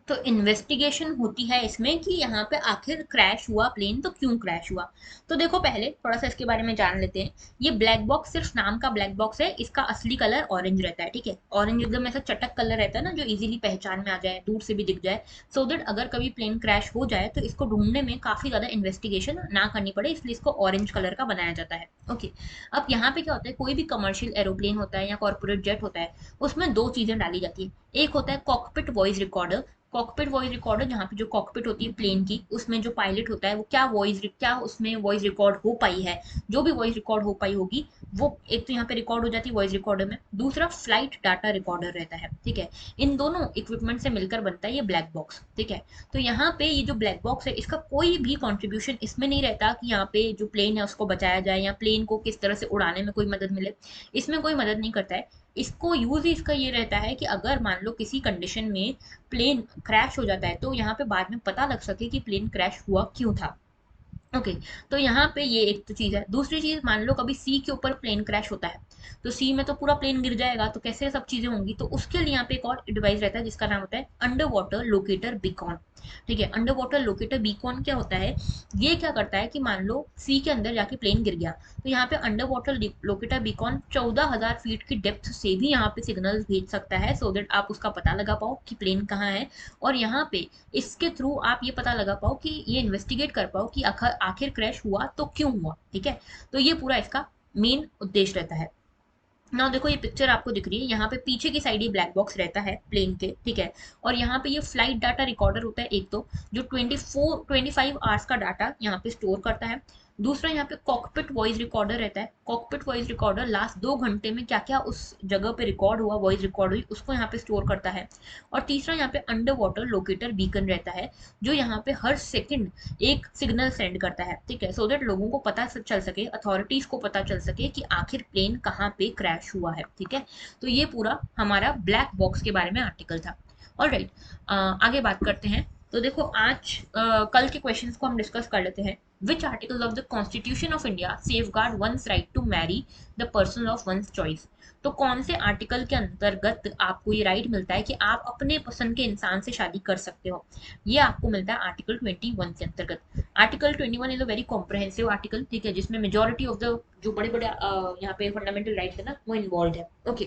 [SPEAKER 1] तो इन्वेस्टिगेशन होती है इसमें कि यहाँ पे आखिर क्रैश हुआ प्लेन तो क्यों क्रैश हुआ। तो देखो पहले थोड़ा सा इसके बारे में जान लेते हैं। ये ब्लैक बॉक्स सिर्फ नाम का ब्लैक बॉक्स है, इसका असली कलर ऑरेंज रहता है। ठीक है, ऑरेंज एकदम ऐसा चटक कलर रहता है ना, जो इजीली पहचान में आ जाए, दूर से भी दिख जाए, सो दैट अगर कभी प्लेन क्रैश हो जाए तो इसको ढूंढने में काफी ज्यादा इन्वेस्टिगेशन ना करनी पड़े, इसलिए इसको ऑरेंज कलर का बनाया जाता है। ओके, अब यहाँ पे क्या होता है, कोई भी कमर्शियल एरोप्लेन होता है या कॉर्पोरेट जेट होता है, उसमें दो चीजें डाली जाती है। एक होता है cockpit voice recorder. Cockpit voice recorder, जहाँ पे जो कॉकपिट होती है प्लेन की, उसमें जो पायलट होता है वो क्या उसमें वॉइस रिकॉर्ड हो पाई है, जो भी वॉइस रिकॉर्ड हो पाई होगी वो एक तो यहाँ पे रिकॉर्ड हो जाती है वॉइस रिकॉर्डर में। दूसरा फ्लाइट डाटा रिकॉर्डर रहता है। ठीक है, इन दोनों इक्विपमेंट से मिलकर बनता है ये ब्लैक बॉक्स। ठीक है, तो यहाँ पे ये जो ब्लैक बॉक्स है, इसका कोई भी कॉन्ट्रीब्यूशन इसमें नहीं रहता कि यहाँ पे जो प्लेन है उसको बचाया जाए या प्लेन को किस तरह से उड़ाने में कोई मदद मिले, इसमें कोई मदद नहीं करता है। इसको यूज ही इसका ये रहता है कि अगर मान लो किसी कंडीशन में प्लेन क्रैश हो जाता है तो यहाँ पे बाद में पता लग सके कि प्लेन क्रैश हुआ क्यों था। ओके, तो यहाँ पे ये एक तो चीज है। दूसरी चीज, मान लो कभी सी के ऊपर प्लेन क्रैश होता है, तो सी में तो पूरा प्लेन गिर जाएगा, तो कैसे सब चीजें होंगी। तो उसके लिए यहाँ पे एक और डिवाइस रहता है जिसका नाम होता है अंडर वाटर लोकेटर बीकॉन। ठीक है, अंडर वाटर लोकेटर बीकॉन क्या होता है, ये क्या करता है कि मान लो सी के अंदर जाके प्लेन गिर गया, तो यहाँ पे under water locator beacon 14,000 feet की डेप्थ से भी यहाँ पे सिग्नल्स भेज सकता है, सो दैट आप उसका पता लगा पाओ कि प्लेन कहाँ है। और यहाँ पे इसके थ्रू आप ये पता लगा पाओ कि ये इन्वेस्टिगेट कर पाओ कि आखिर आखिर क्रैश हुआ तो क्यों हुआ। ठीक है, तो ये पूरा इसका मेन उद्देश्य रहता है। ना देखो ये पिक्चर आपको दिख रही है, यहाँ पे पीछे की साइड ये ब्लैक बॉक्स रहता है प्लेन के, ठीक है। और यहाँ पे ये फ्लाइट डाटा रिकॉर्डर होता है एक तो, जो 24 25 आवर्स का डाटा यहाँ पे स्टोर करता है। दूसरा यहाँ पे कॉकपिट वॉइस रिकॉर्डर रहता है। कॉकपिट वॉइस रिकॉर्डर लास्ट 2 घंटे में क्या क्या उस जगह पे रिकॉर्ड हुआ, वॉइस रिकॉर्ड हुई, उसको यहाँ पे स्टोर करता है। और तीसरा यहाँ पे अंडर वाटर लोकेटर बीकन रहता है, जो यहाँ पे हर सेकंड एक सिग्नल सेंड करता है, ठीक है, सो दैट लोगों को पता चल सके, अथॉरिटीज को पता चल सके कि आखिर प्लेन कहाँ पे क्रैश हुआ है, ठीक है। तो ये पूरा हमारा ब्लैक बॉक्स के बारे में आर्टिकल था। ऑलराइट, आगे बात करते हैं। तो देखो आज कल के क्वेश्चंस को हम डिस्कस कर लेते हैं। Which article of the constitution of India safeguard one's right to marry the person of one's choice. तो कौन से आर्टिकल के अंतर्गत आपको ये राइट मिलता है कि आप अपने पसंद के इंसान से शादी कर सकते हो? ये आपको मिलता है आर्टिकल 21 के अंतर्गत। Article 21 is a very comprehensive article, ठीक है, जिसमें मेजोरिटी ऑफ द जो बड़े बड़े यहाँ पे फंडामेंटल राइट्स है ना, वो इन्वॉल्व है। ओके,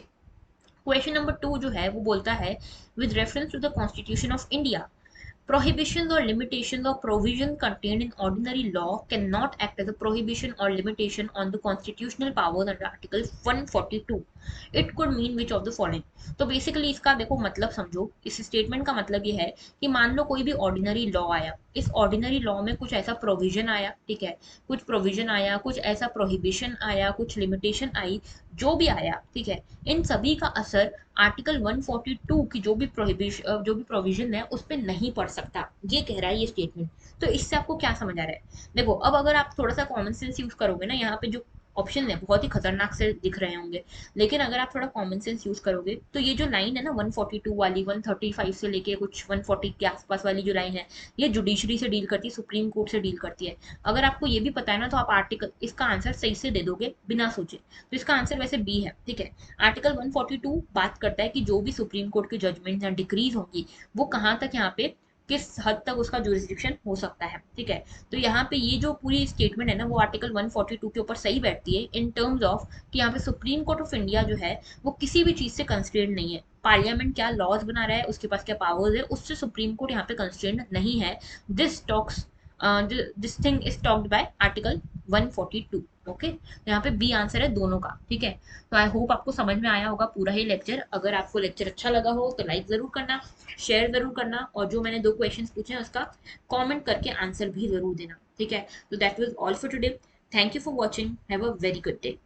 [SPEAKER 1] क्वेश्चन नंबर 2 जो है वो बोलता है, with reference to the constitution of India, prohibitions or limitations or provision contained in ordinary law cannot act as a prohibition or limitation on the constitutional powers under Article 142. It could mean which of the following. तो बेसिकली इसका देखो मतलब समझो, इस स्टेटमेंट का मतलब ये है कि मान लो कोई भी ऑर्डिनरी लॉ आया, इस ऑर्डिनरी लॉ में कुछ ऐसा प्रोविजन आया, ठीक है, कुछ प्रोविजन आया, कुछ ऐसा प्रोहिबिशन आया, कुछ लिमिटेशन आई, जो भी आया, ठीक है, इन सभी का असर आर्टिकल 142 की जो भी प्रोविजन है उस पर नहीं पड़ सकता, ये कह रहा है ये स्टेटमेंट। तो इससे आपको क्या समझ आ रहा है? देखो अब अगर आप थोड़ा सा कॉमन सेंस यूज करोगे ना, यहाँ पे जो ऑप्शन है बहुत ही खतरनाक से दिख रहे होंगे, लेकिन अगर आप थोड़ा कॉमन सेंस यूज करोगे तो ये जो लाइन है ना 142 वाली, 135 से लेके कुछ 140 के आसपास वाली जो लाइन है, ये जुडिशरी से डील करती है, सुप्रीम कोर्ट से डील करती है। अगर आपको ये भी पता है ना तो आप आर्टिकल इसका आंसर सही से दे दोगे बिना सोचे। तो इसका आंसर वैसे बी है, ठीक है। आर्टिकल 142 बात करता है कि जो भी सुप्रीम कोर्ट की जजमेंट या डिक्रीज होंगी वो कहाँ तक यहाँ पे किस हद तक उसका जुरिस्डिक्शन हो सकता है, ठीक है। तो यहाँ पे ये जो पूरी स्टेटमेंट है ना वो आर्टिकल 142 के ऊपर सही बैठती है, इन टर्म्स ऑफ कि यहाँ पे सुप्रीम कोर्ट ऑफ इंडिया जो है वो किसी भी चीज से कंस्ट्रेंड नहीं है। पार्लियामेंट क्या लॉज बना रहा है, उसके पास क्या पावर्स है, उससे सुप्रीम कोर्ट यहाँ पे कंस्ट्रेंड नहीं है। This talks this thing is talked bye article 142। Okay, तो यहाँ पे बी आंसर है दोनों का, ठीक है। तो आई होप आपको समझ में आया होगा पूरा ही लेक्चर। अगर आपको लेक्चर अच्छा लगा हो तो लाइक जरूर करना, शेयर जरूर करना, और जो मैंने 2 क्वेश्चंस पूछे हैं उसका कमेंट करके आंसर भी जरूर देना, ठीक है। तो that was all for today. Thank you for watching, have a very good day.